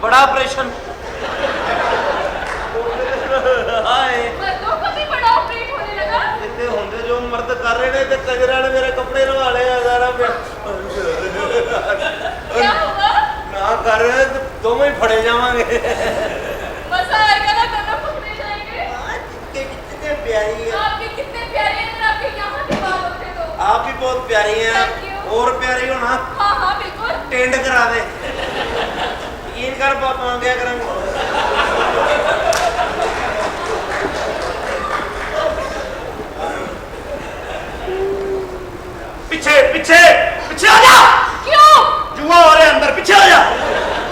बड़ा ऑपरेशन मर्दों को भी बड़ा ऑपरेट होने लगा। इतने होंगे जो मर्द कर रहे ने ते कजरा ने मेरे कपड़े नवाले सारा क्या हुआ? ना कर रहे तो दोनों ही फड़े जावांगे। मजा आएगा ना, दोनों पकड़े जाएंगे। कितने प्यारी है आपके कितने प्यारे हैं, आपके यहाँ के बाल होते तो। आप भी बहुत प्यारी हैं। Thank you. और प्यारी हो ना। हाँ हाँ बिल्कुल। टेंड करा दे यकीन कर पापा क्या करेंगे। पीछे पीछे पीछे आ जा। क्यों? जुआ हो रहे अंदर, पीछे आ जा,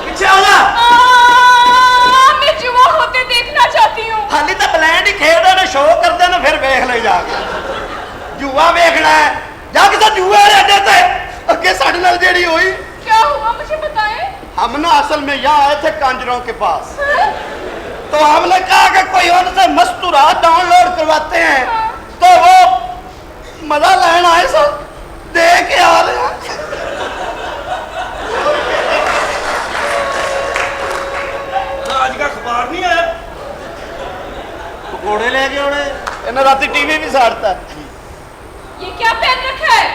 पीछे आ जा। मैं जुआ होते देखना चाहती हूँ। हाली तो ब्लैंड ही खेलते ने, शो करते ने, फिर वेख ले जाके जुआ वेखना है जाके तो जुआ रहते थे अगे साढ़े नाल जेड़ी हुई। क्या हुआ मुझे बताएं। हम ना असल में यहाँ आए थे कांजरों के पास, तो हमने कहा कि कोई उनसे मस्तूरात डाउनलोड करवाते हैं, तो वो मजा लेना आए सो दे के आ रहे हैं। आज का अखबार नहीं आया, पकौड़े ले गए उन्हें, इन्हें रात टीवी भी साड़ता है। ये क्या पहन रखा है?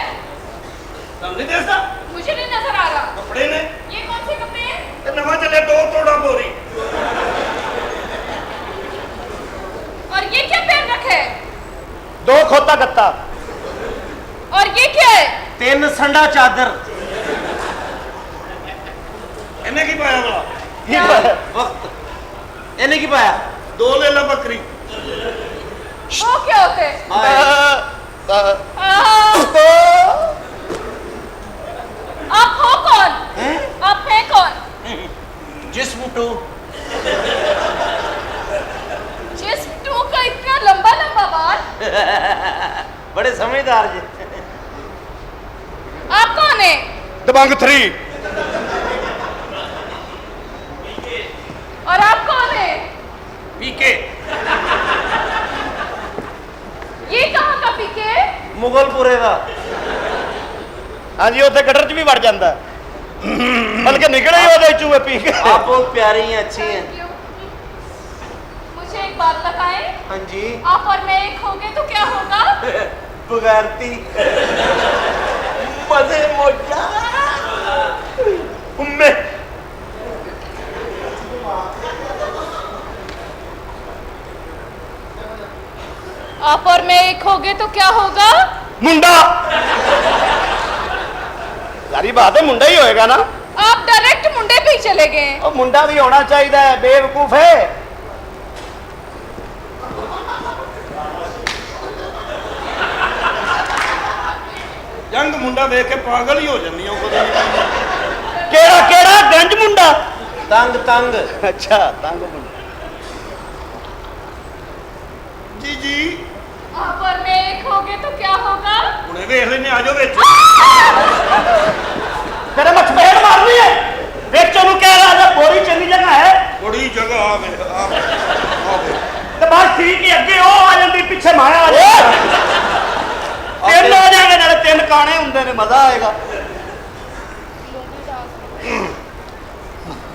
नहीं देखता, मुझे नहीं नजर आ रहा। कपड़े ने ये कौन से कपड़े हैं? नवा चले दो तोड़ा बोरी। और ये क्या पहन रखा है? दो खोता गत्ता। और ये क्या है? 3 संडा चादर। इन्हें की पाया वाला? क्या? वक्त इन्हें की पाया? 2 ले ला बकरी। वो क्या होते हैं? आप हो कौन? आप हैं कौन? जिस्म टू। जिस्म टू का इतना लंबा लंबा बाल। बड़े समझदार जी। आप कौन है? दबंग 3। और आप कौन है? पीके। ये कहाँ का पीके? मुगलपुरे का। हाँ जी, उसे गटर च भी वड़ जाता है, बल्कि निकले ही वो चूहे पी के। आप बहुत प्यारी हैं, अच्छी हैं। मुझे एक बात बताएं। हाँ जी। आप और मैं एक होंगे तो क्या होगा? बगैरती मजे मौजा उम्मे। आप और मैं एक होंगे तो क्या होगा? मुंडा। सारी बात है, मुंडा ही होएगा ना। आप डायरेक्ट मुंडे पे ही चले गए। और मुंडा भी होना चाहिए, बेवकूफ है। जंग मुंडा देख के पागल ही हो जानी हो। केड़ा केड़ा गंज मुंडा? तंग तंग। अच्छा तंग मुंडा। जी जी। आप और मैं एक होंगे तो क्या होगा? उन्हें देख लेने आ जाओ बेच। तेरे मचपेड़ मारनी है। बेचो नु कह रहा है बड़ी चंगी जगह है। बड़ी जगह आ गए तो बस ठीक ही अगे ओ आ जाती, पीछे माया आ जाए। तीन आ जाएंगे, नाले 3 काने होंगे ने, मजा आएगा।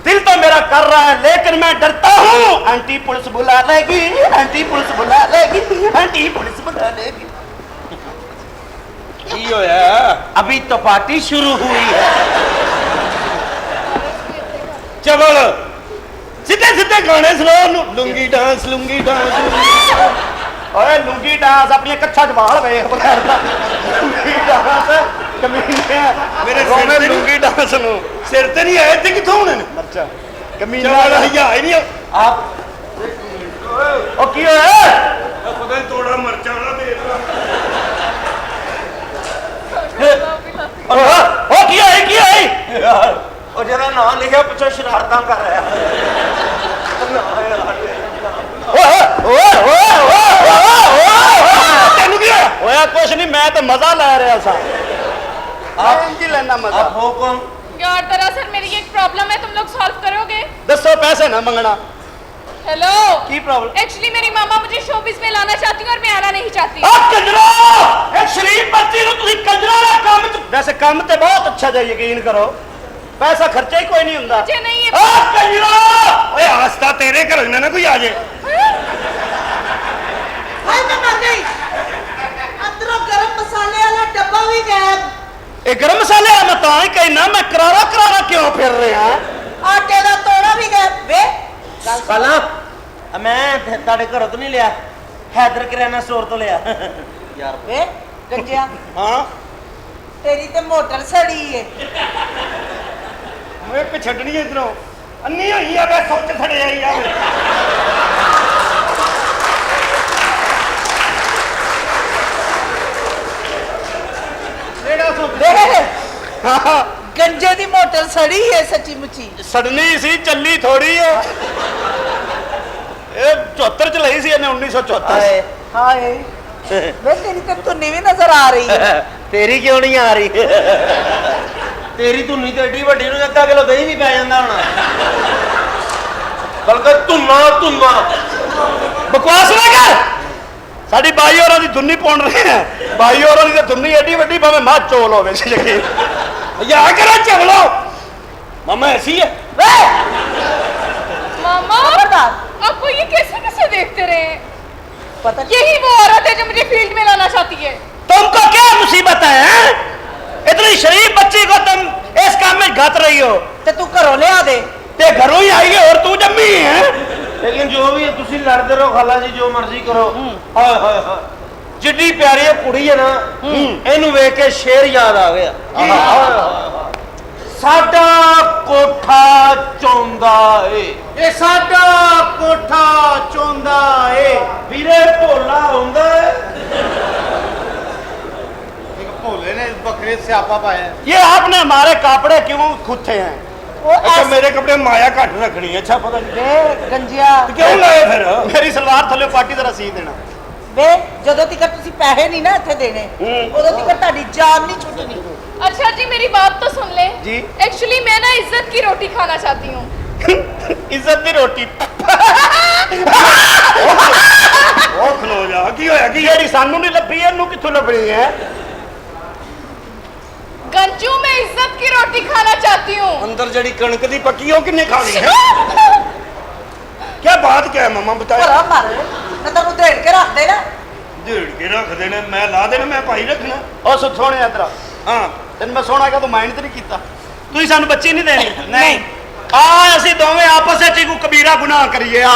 दिल तो मेरा कर रहा है लेकिन मैं डरता हूँ। आंटी पुलिस बुला लेगी, आंटी पुलिस बुला लेगी, आंटी पुलिस बुला लेगी। अभी तो पार्टी शुरू हुई है। चबल सीधे सीधे गाने सुनाओ। लुंगी डांस, लुंगी डांस, ओए लुंगी डांस अपनी कच्छा जवाल वेख बगैर लुंगी डांस कमीने मेरे रोने लुंगी डांस नु सिर ते नहीं आए थे किथों होने ने मर्चा कमीना हिया ही नहीं। आप ओ की होया? पता नहीं तोड़ा मर्चा वाला दे ओ की है यार। और जरा नाम लिखा पिछो शरारत कर रहा है। तेन की होया? कुछ नहीं, मैं तो मजा लै रहा था। आप इंजी लेना मजा। आप हो कौन? यार दरअसल मेरी एक प्रॉब्लम है, तुम लोग सॉल्व करोगे? दसो, पैसे ना मंगना। हेलो, की प्रॉब्लम? एक्चुअली मेरी मामा मुझे शोबिस में लाना चाहती है और मैं आना नहीं चाहती। कंजरा एक शरीफ बच्ची नु तुसी कंजरा वाला काम। वैसे काम ते बहुत अच्छा है, यकीन करो। ਪੈਸਾ ਖਰਚਾ ਹੀ ਕੋਈ ਨਹੀਂ ਹੁੰਦਾ। मुझे नहीं है। ਆ ਕੰਜਰਾ ਓਏ ਆਸਤਾ ਤੇਰੇ ਘਰ ਨਾ ਕੋਈ ਆ ਜੇ। ਹਾਏ ਮੈਂ ਮਰ ਗਈ ਅੰਦਰੋਂ ਗਰਮ ਮਸਾਲੇ ਵਾਲਾ ਡੱਬਾ ਵੀ ਗਾਇਬ ਇਹ ਗਰਮ ਮਸਾਲੇ ਆ ਮੈਂ ਤਾਂ ਹੀ ਕਹਿਣਾ ਮੈਂ ਕਰਾਰਾ ਕਿਉਂ ਫਿਰ ਰਿਹਾ। ਆਟੇ ਦਾ ਤੋੜਾ ਵੀ ਗਾਇਬ ਵੇ ਗੱਲ ਸੁਣ। ਪਹਿਲਾਂ ਮੈਂ ਤੁਹਾਡੇ ਘਰੋਂ ਤੋਂ ਨਹੀਂ ਲਿਆ, ਹੈਦਰ ਕਿਰਾਣਾ ਸਟੋਰ ਤੋਂ ਲਿਆ। ਯਾਰ ਵੇ ਗੰਜਿਆ ਹਾਂ ਤੇਰੀ ਤੇ ਮੋਟਰ ਸੜੀ ਏ ਮੈਂ ਇੱਕ ਛੱਡਣੀ ਇਧਰੋਂ ਅੰਨੀ ਹੋਈ ਆ ਵੇ ਸੁੱਚ ਥੜੇ ਆਈ ਆ ਵੇ। ਕਿਹੜਾ ਸੁੱਚ ਵੇ ਹਾਂ ਗੰਜੇ ਦੀ ਮੋਟਰ ਸੜੀ ਏ ਸੱਚੀ ਮੁੱਚੀ ਸੜਨੀ ਸੀ ਚੱਲੀ ਥੋੜੀ ਏ। ਇਹ 74 ਚ ਲਈ ਸੀ ਇਹਨੇ 1974। ਹਾਏ ਹਾਏ ਵੇ ਤੇਰੀ ਤੇ ਧੁੰਨੀ ਵੀ ਨਜ਼ਰ ਆ ਰਹੀ ਹੈ ਤੇਰੀ ਕਿਉਂ ਨਹੀਂ ਆ ਰਹੀ? ਤੇਰੀ ਧੁੰਨੀ ਤੇ ਏਡੀ ਵੱਡੀ ਨੂੰ ਅੱਧਾ ਕਿਲੋ ਦਹੀਂ ਵੀ ਪੈ ਜਾਂਦਾ ਹੋਣਾ। ਬਲਕਿ ਧੁੰਨਾ ਬਕਵਾਸ ਨਾ ਕਰ। ਸਾਡੀ ਬਾਈ ਹੋਰਾਂ ਦੀ ਧੁੰਨੀ ਪਾਉਣ ਰਹੇ ਆ। ਬਾਈ ਹੋਰਾਂ ਦੀ ਤਾਂ ਧੁੰਨੀ ਏਡੀ ਵੱਡੀ ਭਾਵੇਂ ਮਾਂ ਚੋਲ ਹੋਵੇ ਸੀ ਯਕੀਨ। ਯਾ ਕਰੋ ਚਵਲੋ ਮਾਮਾ ਐਸੀ ਹੈ। ਵੇ मामा खबरदार। आपको ये कैसे कैसे देखते रहे हैं? ਪਤਾ यही वो औरत है जो मुझे फील्ड में लाना चाहती है। तुमको क्या मुसीबत है? इतनी शरीफ बच्ची को तुम इस काम में घात रही हो। ਤੇ ਤੂੰ ਘਰੋਂ ਲਿਆ ਦੇ ते घरों ही आई है और तू जम्मी है। ਲੇਕਿਨ ਜੋ ਵੀ ਹੈ ਤੁਸੀਂ ਲੜਦੇ ਰਹੋ ਖਾਲਾ ਜੀ, ਜੋ ਮਰਜ਼ੀ ਕਰੋ। ਹਾਏ ਹਾਏ ਹਾਏ ਜਿੱਡੀ ਪਿਆਰੀ ਇਹ ਕੁੜੀ ਹੈ ਨਾ, ਇਹਨੂੰ ਵੇਖ ਕੇ ਸ਼ੇਰ ਯਾਦ ਆ ਗਿਆ। ਸਾਡਾ ਕੋਠਾ ਚੌਂਦਾ ਏ, ये साडा कोठा चोंदा ए। ਵੀਰੇ ਭੋਲਾ ਹੁੰਦਾ ਏ। भोले ने बकरे स्यापा पाया है। ये आपने हमारे कपड़े क्यों खुदते हैं? ਉਹ अच्छा ਐਸ मेरे कपड़े माया घट रखनी है। अच्छा पता नहीं ਵੇ ਗੰਜਿਆ क्यों लाए फिर? मेरी सलवार थले पाटी जरा सी देना। ਵੇ ਜਦੋਂ ਤੱਕ ਤੁਸੀਂ ਪੈਸੇ ਨਹੀਂ ਨਾ ਇੱਥੇ ਦੇਣੇ ਉਦੋਂ ਤੱਕ ਤੁਹਾਡੀ ਜਾਨ ਨਹੀਂ ਛੁੱਟਣੀ अच्छा जी मेरी बात तो सुन ले। जी। एक्चुअली मैं ना इज्जत की रोटी खाना चाहती हूँ। इज्जत दी रोटी ਉਹ ਖਲੋ ਜਾ ਕੀ ਹੋਇਆ ਕੀ ਜਿਹੜੀ ਸਾਨੂੰ ਨਹੀਂ ਲੱਭੀ ਇਹਨੂੰ ਕਿੱਥੋਂ ਲੱਭਣੀ ਹੈ? गंजू मैं इज्जत की रोटी खाना चाहती हूँ। अंदर जड़ी कणक दी पक्की ਉਹ ਕਿੰਨੇ ਖਾਣੀ ਹੈ? क्या बात क्या है मामा बताया? ਘਰਾਂ ਮਰ ਮੈਂ ਤੈਨੂੰ ਢੇੜ ਕੇ ਰੱਖ ਦੇਣਾ ਢੇੜ ਕੇ ਰੱਖ ਦੇਣੇ ਮੈਂ ਲਾ ਦੇਣਾ ਮੈਂ ਭਾਈ ਰੱਖਣਾ। ਉਹ ਸੋਹਣੇ ਇਧਰ ਹਾਂ ਤੈਨੂੰ ਮੈਂ ਸੋਹਣਾ ਕਿਹਾ ਤੂੰ ਮਾਈਂਡ ਤੇ ਨਹੀਂ ਕੀਤਾ। ਤੁਸੀਂ ਸਾਨੂੰ ਬੱਚੀ ਨਹੀਂ ਦੇਣੀ। ਨਹੀਂ ਆ ਅਸੀਂ ਦੋਵੇਂ ਆਪਸ ਵਿੱਚ ਹੀ ਕੋਈ ਕਬੀਰਾ ਗੁਨਾਹ ਕਰੀਏ। ਆ